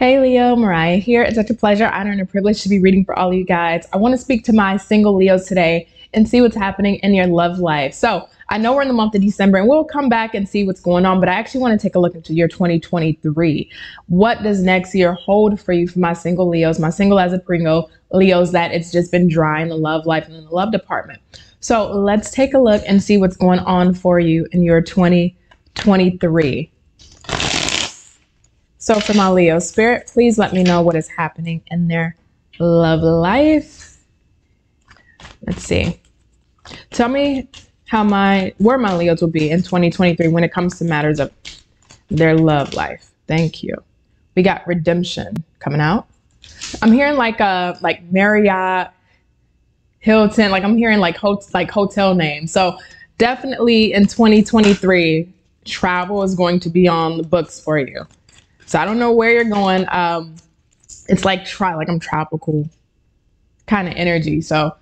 Hey Leo, Mariah here. It's such a pleasure, honor, and a privilege to be reading for all of you guys. I want to speak to my single Leos today and see what's happening in your love life. So I know we're in the month of December and we'll come back and see what's going on, but I actually want to take a look into year 2023. What does next year hold for you for my single Leos, my single as a Pringo Leos that it's just been dry in the love life and in the love department. So let's take a look and see what's going on for you in your 2023. So for my Leo spirit, please let me know what is happening in their love life. Let's see. Tell me where my Leos will be in 2023 when it comes to matters of their love life. Thank you. We got redemption coming out. I'm hearing like Marriott, Hilton, like I'm hearing like hotel names. So definitely in 2023, travel is going to be on the books for you. So I don't know where you're going. It's like I'm tropical kind of energy. So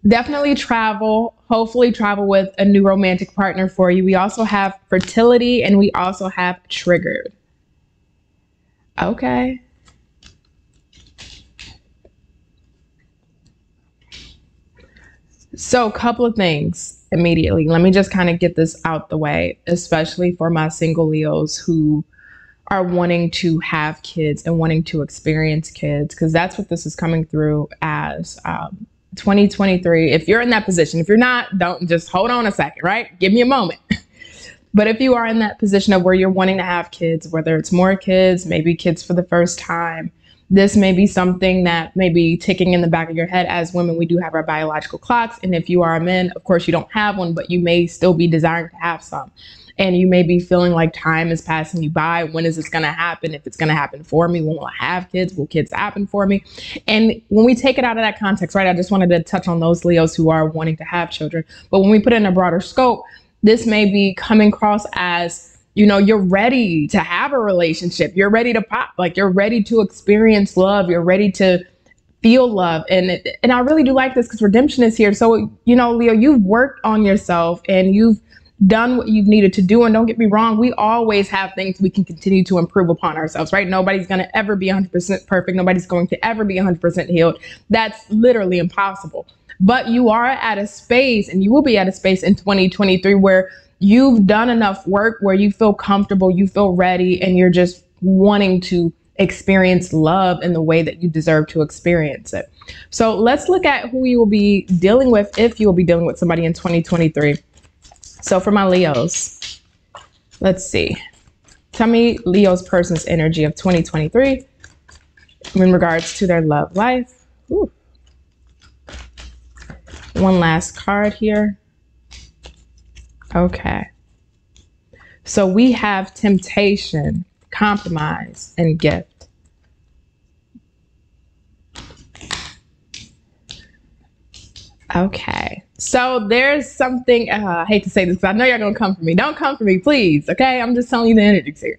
definitely travel, hopefully travel with a new romantic partner for you. We also have fertility and we also have triggered. Okay. So a couple of things immediately. Let me just kind of get this out the way, especially for my single Leos who are wanting to have kids and wanting to experience kids, because that's what this is coming through as 2023. If you're in that position, if you're not, don't just hold on a second, right? Give me a moment. But if you are in that position of where you're wanting to have kids, whether it's more kids, maybe kids for the first time, this may be something that may be ticking in the back of your head. As women, we do have our biological clocks. And if you are a man, of course, you don't have one, but you may still be desiring to have some. And you may be feeling like time is passing you by. When is this going to happen? If it's going to happen for me, when will I have kids? Will kids happen for me? And when we take it out of that context, right, I just wanted to touch on those Leos who are wanting to have children. But when we put it in a broader scope, this may be coming across as, you know, you're ready to have a relationship. You're ready to pop, like you're ready to experience love. You're ready to feel love. And I really do like this because redemption is here. So, you know, Leo, you've worked on yourself and you've done what you've needed to do. And don't get me wrong, we always have things we can continue to improve upon ourselves, right? Nobody's going to ever be 100% perfect. Nobody's going to ever be 100% healed. That's literally impossible. But you are at a space, and you will be at a space in 2023 where you've done enough work where you feel comfortable, you feel ready, and you're just wanting to experience love in the way that you deserve to experience it. So let's look at who you will be dealing with if you will be dealing with somebody in 2023. So for my Leos, let's see. Tell me Leo's person's energy of 2023 in regards to their love life. Ooh. One last card here. Okay. So we have temptation, compromise, and gift. Okay. So there's something, I hate to say this, because I know you're going to come for me. Don't come for me, please. Okay. I'm just telling you the energies here.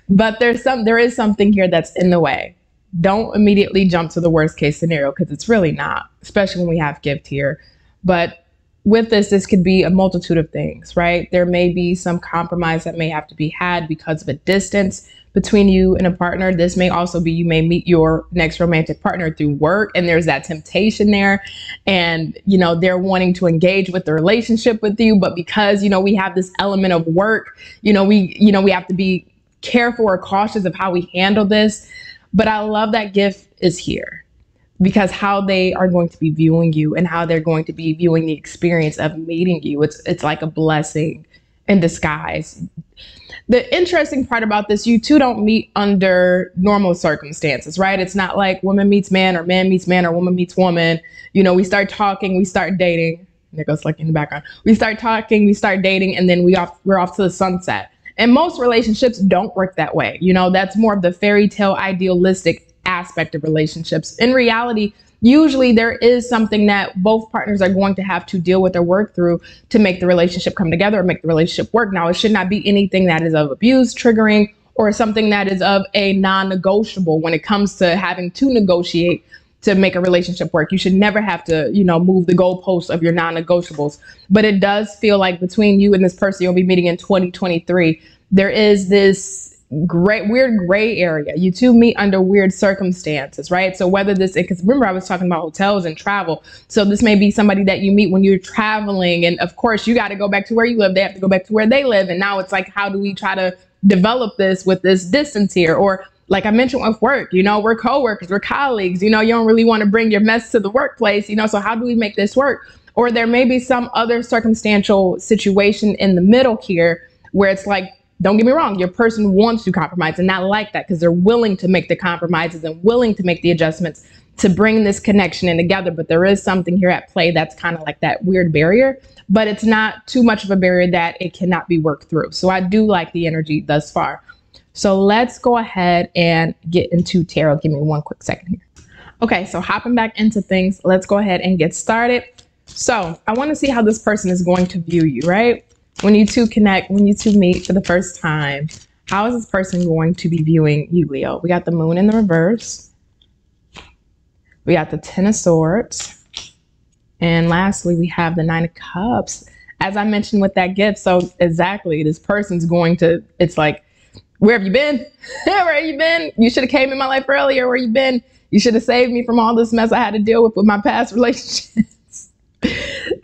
But there is something here that's in the way. Don't immediately jump to the worst case scenario, because it's really not, especially when we have gift here. But with this could be a multitude of things, right? There may be some compromise that may have to be had because of a distance between you and a partner. This may also be, you may meet your next romantic partner through work, and there's that temptation there. And, you know, they're wanting to engage with the relationship with you, but because, you know, we have this element of work, we have to be careful or cautious of how we handle this. But I love that gift is here, because how they are going to be viewing you and how they're going to be viewing the experience of meeting you. It's like a blessing in disguise. The interesting part about this, you two don't meet under normal circumstances, right? It's not like woman meets man, or man meets man, or woman meets woman. You know, we start talking, we start dating. There goes like in the background. We start talking, we start dating, and then we're off to the sunset. And most relationships don't work that way. You know, that's more of the fairy tale idealistic aspect of relationships. In reality, usually there is something that both partners are going to have to deal with or work through to make the relationship come together or make the relationship work. Now, it should not be anything that is of abuse, triggering, or something that is of a non-negotiable when it comes to having to negotiate to make a relationship work. You should never have to, move the goalposts of your non-negotiables. But it does feel like between you and this person you'll be meeting in 2023, there is this weird gray area. You two meet under weird circumstances, right? So whether this, because remember I was talking about hotels and travel. So this may be somebody that you meet when you're traveling. And of course you got to go back to where you live. They have to go back to where they live. And now it's like, how do we try to develop this with this distance here? Or like I mentioned with work, you know, we're coworkers, we're colleagues, you know, you don't really want to bring your mess to the workplace, you know, so how do we make this work? Or there may be some other circumstantial situation in the middle here where it's like, don't get me wrong, your person wants to compromise and not like that because they're willing to make the compromises and willing to make the adjustments to bring this connection in together. But there is something here at play that's kind of like that weird barrier, but it's not too much of a barrier that it cannot be worked through. So I do like the energy thus far. So let's go ahead and get into tarot. Give me one quick second here. Okay, so hopping back into things, let's go ahead and get started. So I want to see how this person is going to view you, right? When you two connect, when you two meet for the first time, how is this person going to be viewing you, Leo? We got the moon in the reverse. We got the 10 of swords. And lastly, we have the 9 of cups. As I mentioned with that gift, so exactly, this person's going to, it's like, where have you been? Where have you been? You should have came in my life earlier. Where you been? You should have saved me from all this mess I had to deal with my past relationships.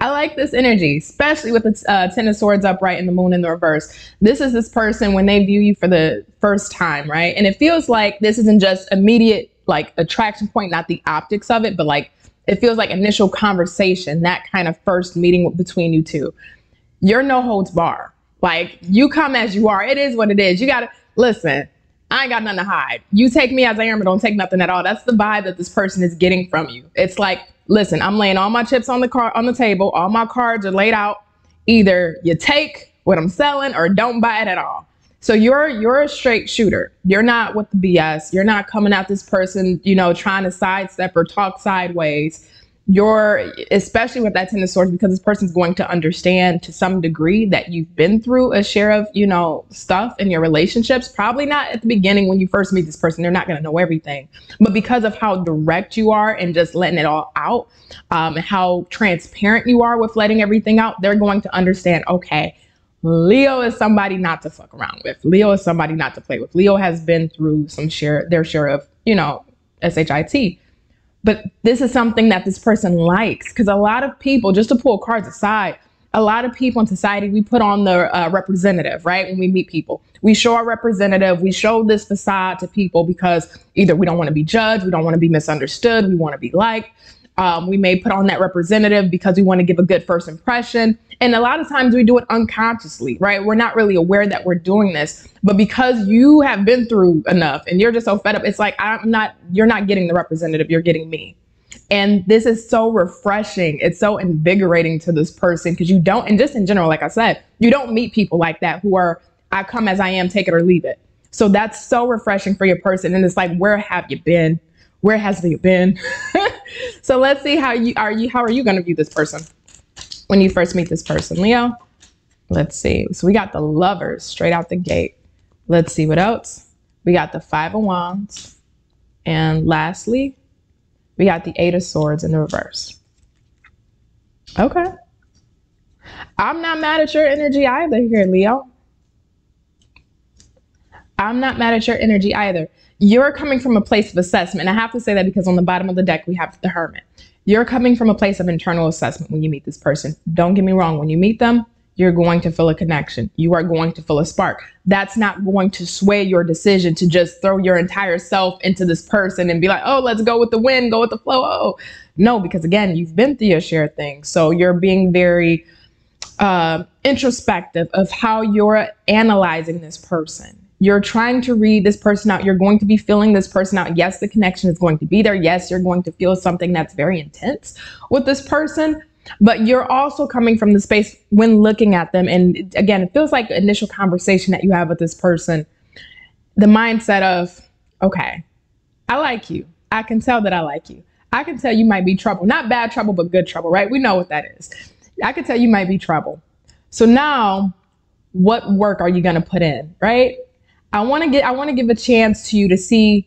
I like this energy, especially with the 10 of swords upright and the moon in the reverse. This is this person when they view you for the first time, right? And it feels like this isn't just immediate like attraction point, not the optics of it, but like it feels like initial conversation, that kind of first meeting between you two. You're no holds bar. Like you come as you are. It is what it is. You got to listen. I ain't got nothing to hide. You take me as I am, but don't take nothing at all. That's the vibe that this person is getting from you. It's like, listen, I'm laying all my chips on the table. All my cards are laid out. Either you take what I'm selling or don't buy it at all. So you're a straight shooter. You're not with the BS. You're not coming at this person, you know, trying to sidestep or talk sideways. You're, especially with that 10 of swords, because this person's going to understand to some degree that you've been through a share of, you know, stuff in your relationships. Probably not at the beginning when you first meet this person. They're not going to know everything. But because of how direct you are and just letting it all out, and how transparent you are with letting everything out, they're going to understand, okay, Leo is somebody not to fuck around with. Leo is somebody not to play with. Leo has been through their share of, you know, SHIT. But this is something that this person likes, because a lot of people, just to pull cards aside, a lot of people in society, we put on the representative, right? When we meet people, we show our representative, we show this facade to people because either we don't want to be judged, we don't want to be misunderstood, we want to be liked. We may put on that representative because we want to give a good first impression. And a lot of times we do it unconsciously, right? We're not really aware that we're doing this, but because you have been through enough and you're just so fed up, it's like, you're not getting the representative, you're getting me. And this is so refreshing. It's so invigorating to this person because you don't, and just in general, like I said, you don't meet people like that who are, I come as I am, take it or leave it. So that's so refreshing for your person. And it's like, where have you been? Where has you been? So let's see how are you going to view this person when you first meet this person, Leo? Let's see. So we got the Lovers straight out the gate. Let's see what else. We got the 5 of Wands. And lastly, we got the 8 of Swords in the reverse. Okay. I'm not mad at your energy either here, Leo. I'm not mad at your energy either. You're coming from a place of assessment. And I have to say that because on the bottom of the deck, we have the Hermit. You're coming from a place of internal assessment when you meet this person. Don't get me wrong. When you meet them, you're going to feel a connection. You are going to feel a spark. That's not going to sway your decision to just throw your entire self into this person and be like, oh, let's go with the wind, go with the flow. Oh, no, because again, you've been through your share of things. So you're being very introspective of how you're analyzing this person. You're trying to read this person out. You're going to be feeling this person out. Yes, the connection is going to be there. Yes, you're going to feel something that's very intense with this person, but you're also coming from the space when looking at them. And again, it feels like initial conversation that you have with this person, the mindset of, okay, I like you. I can tell that I like you. I can tell you might be trouble, not bad trouble, but good trouble, right? We know what that is. I can tell you might be trouble. So now what work are you going to put in, right? I want to give a chance to you to see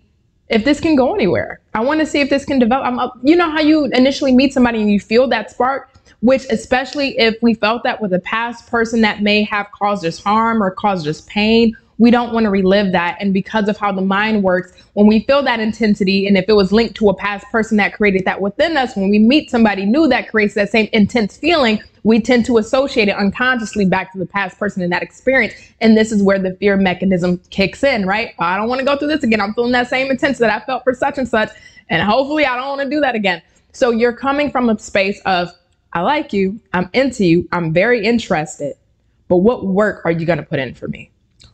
if this can go anywhere. I want to see if this can develop. You know how you initially meet somebody and you feel that spark, which especially if we felt that with a past person that may have caused us harm or caused us pain We don't want to relive that. And because of how the mind works, when we feel that intensity, and if it was linked to a past person that created that within us, when we meet somebody new that creates that same intense feeling, we tend to associate it unconsciously back to the past person in that experience. And this is where the fear mechanism kicks in, right? I don't want to go through this again. I'm feeling that same intensity that I felt for such and such, and hopefully I don't want to do that again. So you're coming from a space of, I like you, I'm into you, I'm very interested, but what work are you going to put in for me?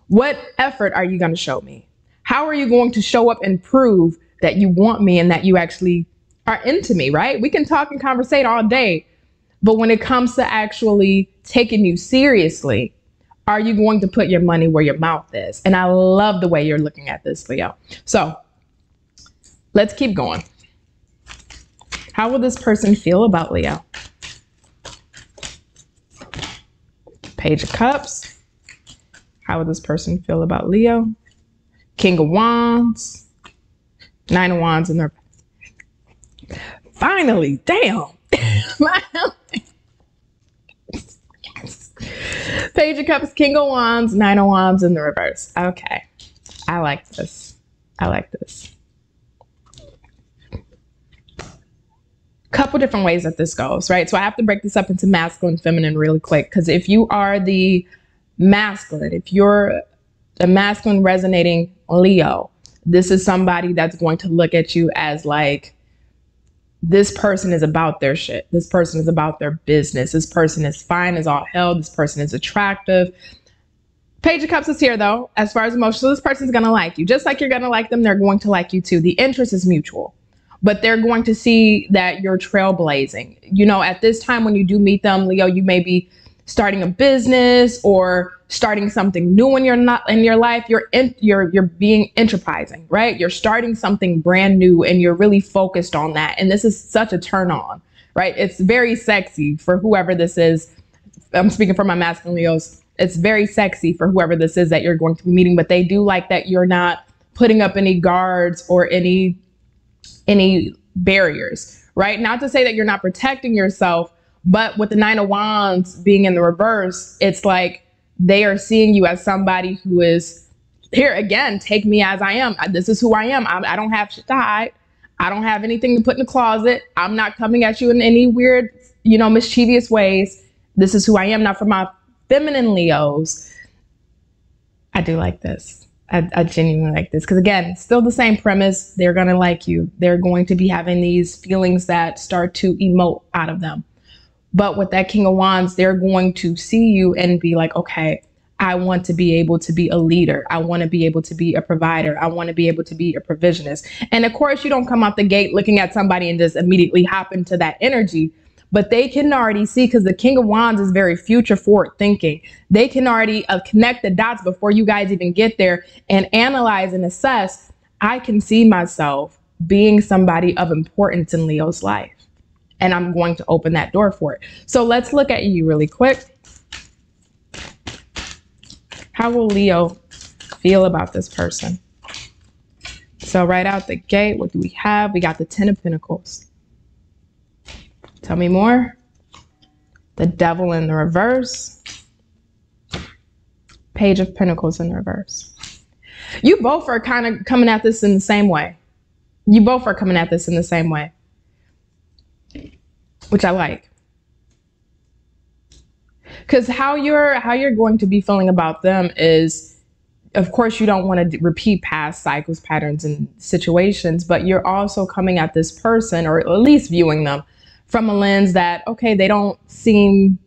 What effort are you going to show me? How are you going to show up and prove that you want me and that you actually are into me, right? We can talk and conversate all day, but when it comes to actually taking you seriously, are you going to put your money where your mouth is? And I love the way you're looking at this, Leo. So let's keep going. How will this person feel about Leo? Page of Cups. How will this person feel about Leo? King of Wands. Nine of Wands in their... Finally, damn. Page of Cups, King of Wands, Nine of Wands in the reverse. Okay. I like this. I like this. Couple different ways that this goes, right? So I have to break this up into masculine, feminine really quick, because if you are the masculine, if you're the masculine resonating Leo, this is somebody that's going to look at you as like, this person is about their shit. This person is about their business. This person is fine as all hell. This person is attractive. Page of Cups is here though. As far as emotional, this person's going to like you. Just like you're going to like them, they're going to like you too. The interest is mutual. But they're going to see that you're trailblazing. You know, at this time when you do meet them, Leo, you may be starting a business or starting something new in your life. You're being enterprising, right? You're starting something brand new and you're really focused on that. And this is such a turn on, right? It's very sexy for whoever this is. I'm speaking for my masculine Leos. It's very sexy for whoever this is that you're going to be meeting, but they do like that you're not putting up any guards or any barriers, right? Not to say that you're not protecting yourself, but with the Nine of Wands being in the reverse, it's like they are seeing you as somebody who is here again, take me as I am. This is who I am. I don't have shit to hide. I don't have anything to put in the closet. I'm not coming at you in any weird, mischievous ways. This is who I am. Now for my feminine Leos, I do like this. I genuinely like this because, again, still the same premise. They're going to like you. They're going to be having these feelings that start to emote out of them. But with that King of Wands, they're going to see you and be like, okay, I want to be able to be a leader. I want to be able to be a provider. I want to be able to be a provisionist. And of course, you don't come out the gate looking at somebody and just immediately hop into that energy. But they can already see, because the King of Wands is very future forward thinking. They can already connect the dots before you guys even get there and analyze and assess. I can see myself being somebody of importance in Leo's life, and I'm going to open that door for it. So let's look at you really quick. How will Leo feel about this person? So right out the gate, what do we have? We got the Ten of Pentacles. Tell me more. The Devil in the reverse. Page of Pentacles in the reverse. You both are kind of coming at this in the same way. You both are coming at this in the same way, which I like. Because how you're going to be feeling about them is, of course, you don't want to repeat past cycles, patterns, and situations, but you're also coming at this person, or at least viewing them, from a lens that, okay, they don't seem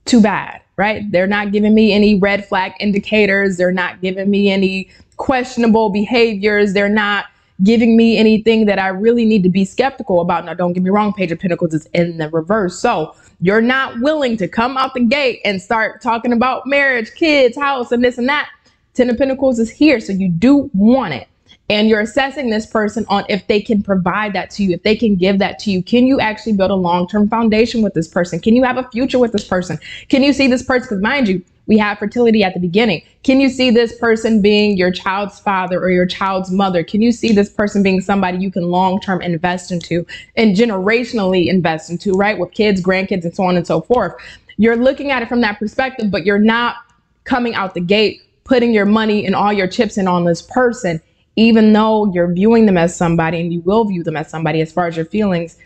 too bad, right? They're not giving me any red flag indicators. They're not giving me any questionable behaviors. They're not giving me anything that I really need to be skeptical about. Now, don't get me wrong, Page of Pentacles is in the reverse. So you're not willing to come out the gate and start talking about marriage, kids, house, and this and that. Ten of Pentacles is here. So you do want it. And you're assessing this person on if they can provide that to you, if they can give that to you. Can you actually build a long-term foundation with this person? Can you have a future with this person? Can you see this person? Because mind you, we have fertility at the beginning. Can you see this person being your child's father or your child's mother? Can you see this person being somebody you can long-term invest into and generationally invest into, right? With kids, grandkids, and so on and so forth. You're looking at it from that perspective, but you're not coming out the gate putting your money and all your chips in on this person, even though you're viewing them as somebody, and you will view them as somebody as far as your feelings,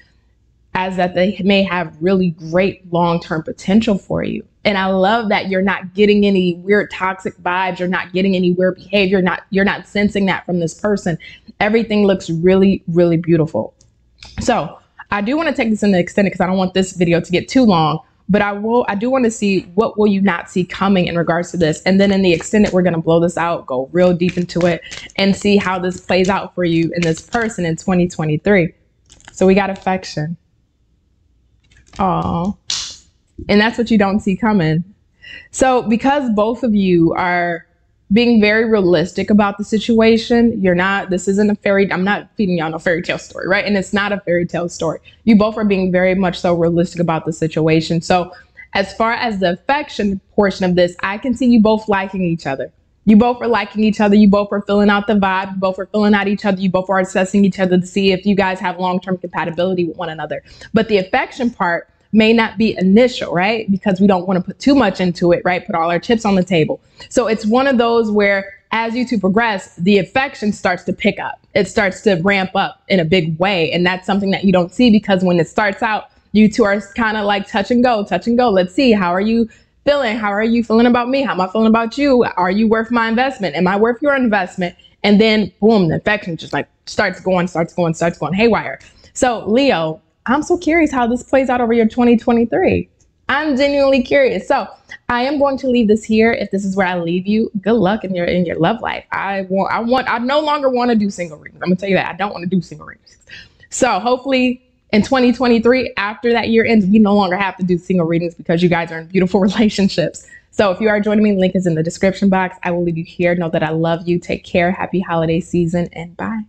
as that they may have really great long-term potential for you. And I love that you're not getting any weird toxic vibes. You're not getting any weird behavior. You're not sensing that from this person. Everything looks really, really beautiful. So I do want to take this in the extended because I don't want this video to get too long, but I do want to see what will you not see coming in regards to this. And then in the extended, we're going to blow this out, go real deep into it, and see how this plays out for you and this person in 2023. So we got affection. Oh, and that's what you don't see coming. So because both of you are being very realistic about the situation, this isn't a I'm not feeding y'all no fairy tale story, right? And it's not a fairy tale story. You both are being very much so realistic about the situation. So as far as the affection portion of this, I can see you both liking each other. You both are liking each other. You both are filling out the vibe. You both are filling out each other. You both are assessing each other to see if you guys have long-term compatibility with one another. But the affection part may not be initial, right? Because we don't want to put too much into it, right? Put all our chips on the table. So it's one of those where as you two progress, the affection starts to pick up. It starts to ramp up in a big way. And that's something that you don't see because when it starts out, you two are kind of like touch and go, touch and go. Let's see, how are you feeling? How are you feeling about me? How am I feeling about you? Are you worth my investment? Am I worth your investment? And then boom, the affection just like starts going haywire. So Leo, I'm so curious how this plays out over your 2023. I'm genuinely curious. So I am going to leave this here. If this is where I leave you, good luck in your love life. I no longer want to do single readings. I'm gonna tell you that I don't want to do single readings. So hopefully in 2023, after that year ends, we no longer have to do single readings because you guys are in beautiful relationships. So if you are joining me, link is in the description box. I will leave you here. Know that I love you. Take care. Happy holiday season and bye.